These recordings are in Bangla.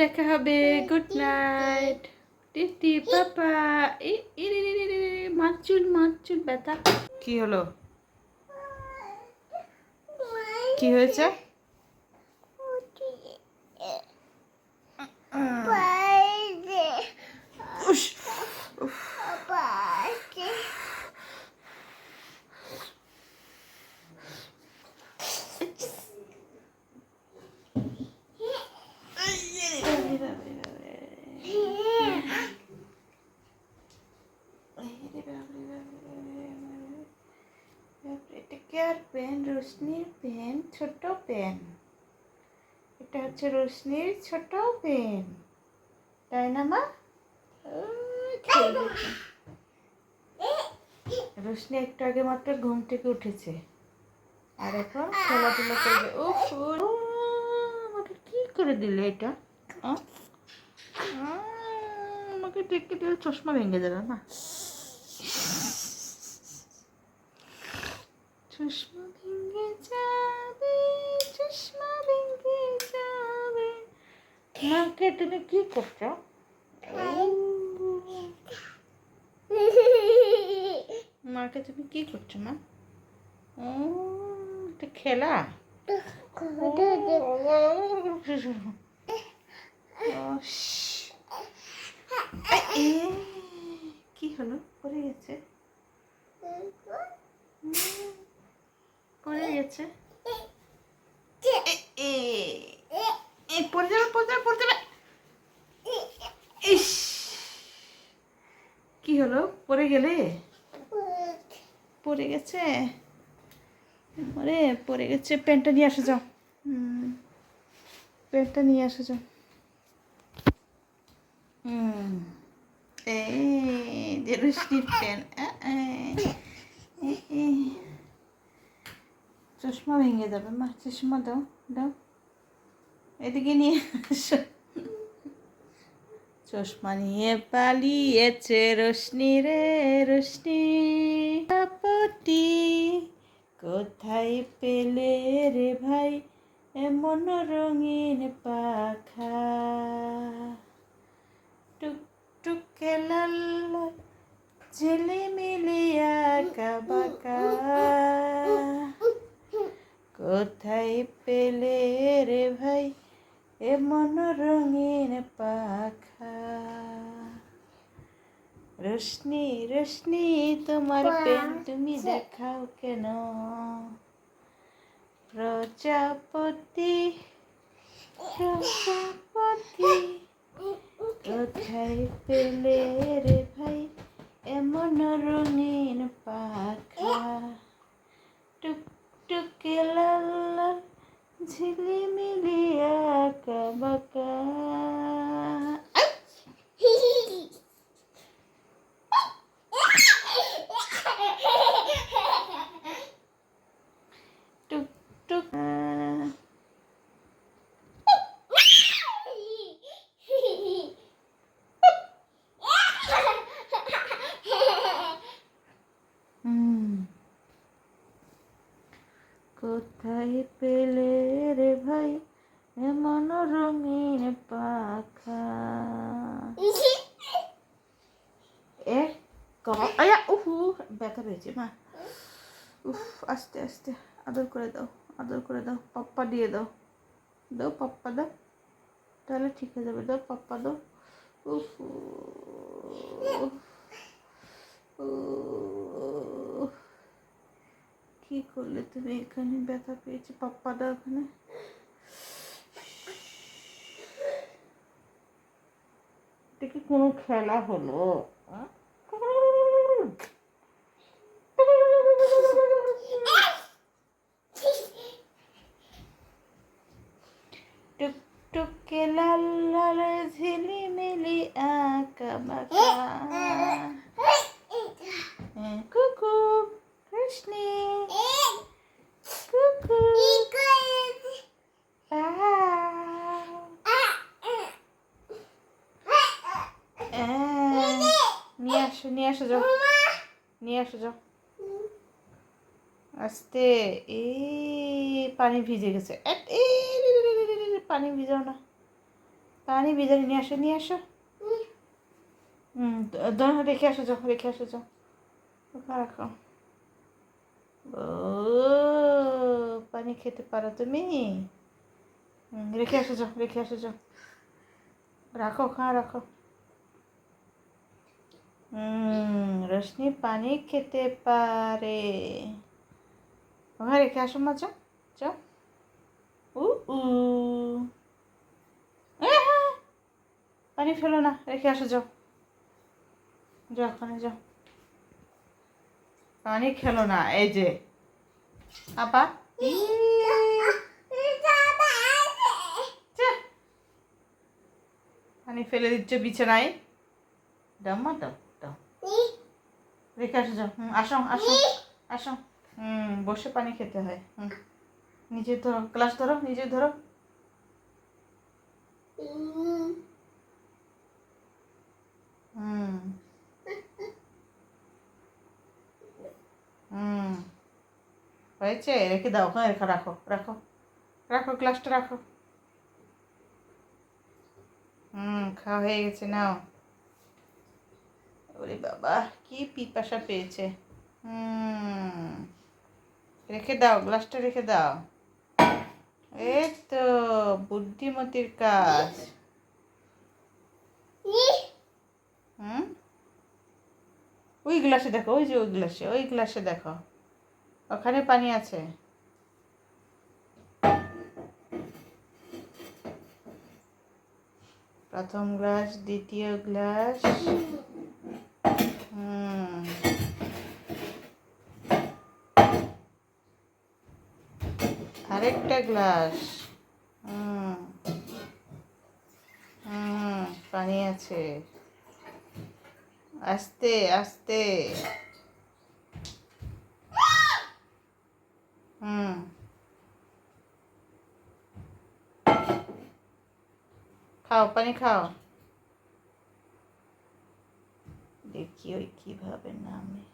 দেখা হবে। গুড নাইট টিটি পাপা। মারচুল মারচুল ব্যথা। কি হলো? কি হয়েছে? এটা কি আর পেন? রোশনির পেন, ছোট পেন। এটা হচ্ছে রোশনির ছোট পেন, তাই না মা? রোশনি একটু আগে মাত্র ঘুম থেকে উঠেছে আর এখন খেলাধুলা করবে। আমাকে কি করে দিলে এটা? আমাকে দেখতে দিলে চশমা ভেঙে যাবে না। চশমা ভেঙে যাবে, চশমা ভেঙে যাবে। মাকে তুমি কি করছো? মাকে তুমি কি করছো মা? এটা খেলা? কি হলো? পড়ে গেছে, পড়ে গেছে। পড়ে যাবে, পড়ে যাবে, পড়ে যাবে। ইস, কি হলো? পড়ে গেলে? পড়ে গেছে, আরে পড়ে গেছে। পেনটা নিয়ে আসো যাও। পেনটা নিয়ে আসো যাও। এই যে রুশনির পেন। চশমা ভেঙে যাবে মা, চশমা দাও, দাও। এদিকে নিয়ে আসো। চশমা নিয়ে পালিয়েছে রোশনি রে রোশনি। পটি কোথায় পেলে রে ভাই এমন রঙিন পাখা? টুকটুকে লাল ঝিলিমিলি আঁকা বাঁকা। কোথায় পেলে রে ভাই এমন রঙিন পাখা? রোশনি রোশনি তোমার পেন তুমি দেখাও কেন? প্রজাপতি প্রজাপতি কোথায় পেলে রে ভাই এমন রঙিন পাখা? টুকটুকে লাল লাল ঝিলিমিলি আঁকা বাঁকা। টুকটুক কোথায় পেলে রে ভাই এমন রঙিন পাখা? ব্যথা পেয়েছে মা। আস্তে আস্তে আদর করে দাও, আদর করে দাও। পাপ্পা দিয়ে দাও, দাও পাপ্পা দাও, তাহলে ঠিক হয়ে যাবে। দাও পাপ্পা দাও। উফ কি করলে তুমি? এখানে ব্যথা পেয়েছি, পাপ্পা দাও এখানে। এটা কি কোনো খেলা হলো? টুকটুকে লাল লাল ঝিলিমিলি আঁকা বাঁকা। কুকু রোশনি কুকু নিয়ে আসো, নিয়ে আসো যাও, নিয়ে আসো যাও। আস্তে। এই পানি ভিজে গেছে। পানি ভিজাও না, পানি ভিজারে নিয়ে আসো, নিয়ে আসো। ধরো, রেখে আসো যাও, রেখে আসো যাও, ওখানে রাখো। ও, পানি খেতে পারো তুমি? রেখে আসো যাও, রেখে আসো যাও, রাখো ওখানে রাখো। রোশনি পানি খেতে পারে, ওখানে রেখে আসো মা, যাও যাও। উ উ পানি ফেলো না, রেখে আসো যাও, যাও ওখানে যাও। পানি খেলো না, এই যে আপা। পানি ফেলে দিচ্ছ বিছানায়, দাও মা, দাও দাও, রেখে আসো যাও। আসো আসো আসো। বসে পানি খেতে হয়। নিজে ধরো, গ্লাস ধরো, নিজে ধরো। হয়েছে, রেখে দাও, ওখানে রেখে রাখো, রাখো রাখো, গ্লাসটা রাখো। খাওয়া হয়ে গেছে, নাও। ওরে বাবা, কি পিপাসা পেয়েছে। রেখে দাও, গ্লাসটা রেখে দাও। এই তো বুদ্ধিমতির কাজ। ওই গ্লাসে দেখো, ওই যে ওই গ্লাসে, ওই গ্লাসে দেখো, ওখানে পানি আছে। প্রথম গ্লাস, দ্বিতীয় গ্লাস। আরেকটা গ্লাস। পানি আছে, আস্তে আস্তে। খাও, পানি খাও। দেখি ওই কিভাবে নামে,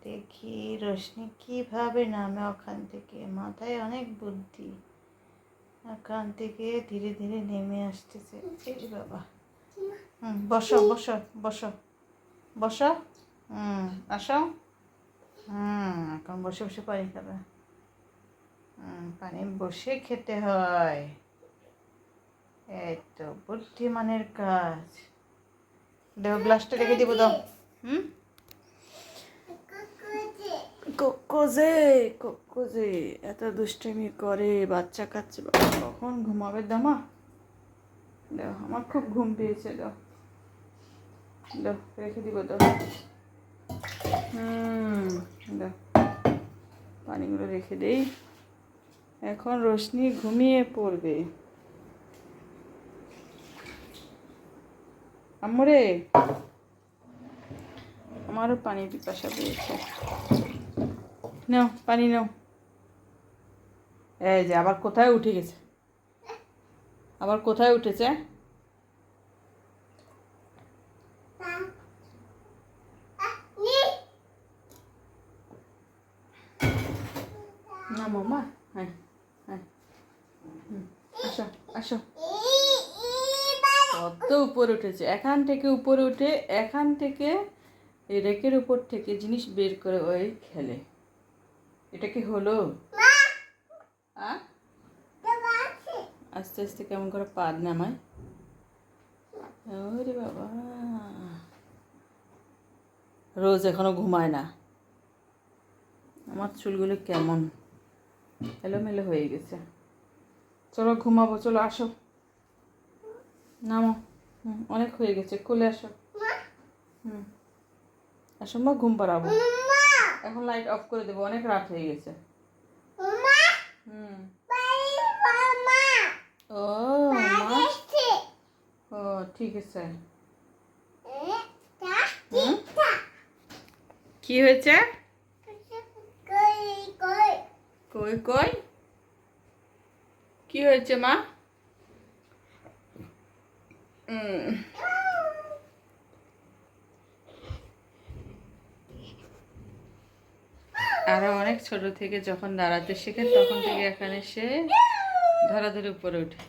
দেখি রোশনি কিভাবে নামে ওখান থেকে। মাথায় অনেক বুদ্ধি, ওখান থেকে ধীরে ধীরে নেমে আসতেছে। এই বাবা, বসো বসো বসো বসো। আসো। এখন বসে বসে পানি খাবে। পানি বসে খেতে হয়, এই তো বুদ্ধিমানের কাজ। দাও, গ্লাসটা রেখে দিব, দাও। কোকোজে, কোকোজে এত দুষ্টামি করে, বাচ্চা কাচ্চা। কখন ঘুমাবে দামা? দাও, আমার খুব ঘুম পেয়েছে, দাও দাও, রেখে দিব, দাও। দাও, পানিগুলো রেখে দেই। এখন রোশনি ঘুমিয়ে পড়বে। আমরে, আমারও পানি পিপাসা পেয়েছে। নাও, পানি নাও। এই যে আবার কোথায় উঠে গেছে, আবার কোথায় উঠেছে? না মামা, হ্যাঁ হ্যাঁ, আসো আসো। কত উপরে উঠেছে, এখান থেকে উপরে উঠে, এখান থেকে এই রেকের উপর থেকে জিনিস বের করে ওই খেলে। এটা কি হলো? আস্তে আস্তে কেমন করে পা নামায়। ওরে বাবা, রোজ এখনো ঘুমায় না। আমার চুলগুলো কেমন এলোমেলো হয়ে গেছে। চলো ঘুমাবো, চলো আসো, নামো। অনেক হয়ে গেছে, কোলে আসো। আসো মা, ঘুম পাড়াবো। এখন লাইট অফ করে দেবো, অনেক রাত হয়ে গেছে। ও মা, ও ঠিক আছে। কি হয়েছে? কই কই, কি হয়েছে মা? আরো অনেক ছোট থেকে যখন দাঁড়াতে শেখে, তখন থেকে এখানে সে ধরাধরি উপরে ওঠে।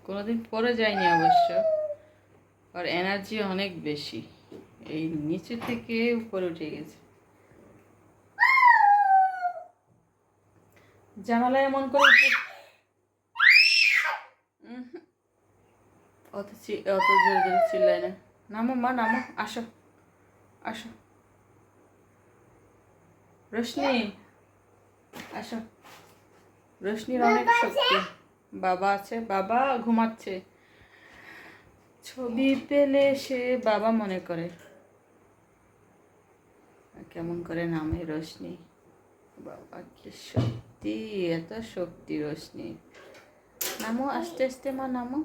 কোনোদিন পরে যায়নি অবশ্য, আর এনার্জি অনেক বেশি, এই নিচে থেকে উপরে উঠে গেছে। জানালা এমন করে অত জোরে জোরে চিল্লায় না। নামো মা, নামো, আসো আসো। রোশনি আসো। রোশনির অনেক শক্তি। বাবা আছে, বাবা ঘুমাচ্ছে। ছবি পেলে সে বাবা মনে করে। কেমন করে নামে রোশনি, বাবা কি শক্তি, এত শক্তি রোশনি। নামো আস্তে আস্তে মা, নামো।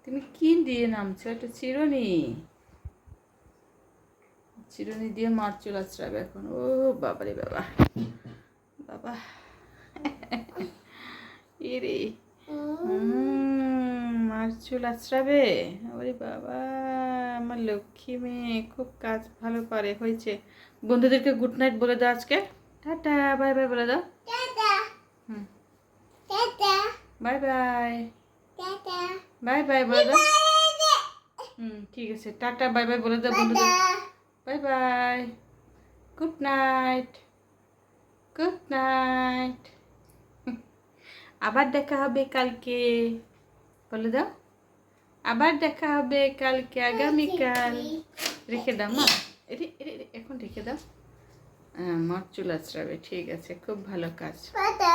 তুমি কি দিয়ে নামছো? একটা চিরুনি, চিরুনি দিয়ে মার চুল আঁচড়াবে এখন। ও বাবারে বাবা, বাবা ইরে, মার চুল আঁচড়াবে। ওরে বাবা, আমার লক্ষ্মী মেয়ে খুব কাজ ভালো পারে। হয়েছে, বন্ধুদেরকে গুড নাইট বলে দাও আজকে। টাটা, বাই বাই বলে দাও। হুম, বাই বাই, বাই বাই বলে দাও। ঠিক আছে, টাটা বাই বাই বলে দাও বন্ধুদের। Bye bye, good night, good night. আবার দেখা হবে কালকে বলে দাও। আবার দেখা হবে কালকে, আগামীকাল। রেখে দাও মা, এখন রেখে দাও। মার চুল আঁচড়াবে, ঠিক আছে, খুব ভালো কাজ। পাতা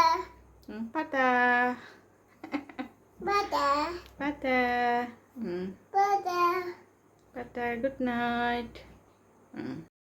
পাতা পাতা পাতা, গুড নাইট।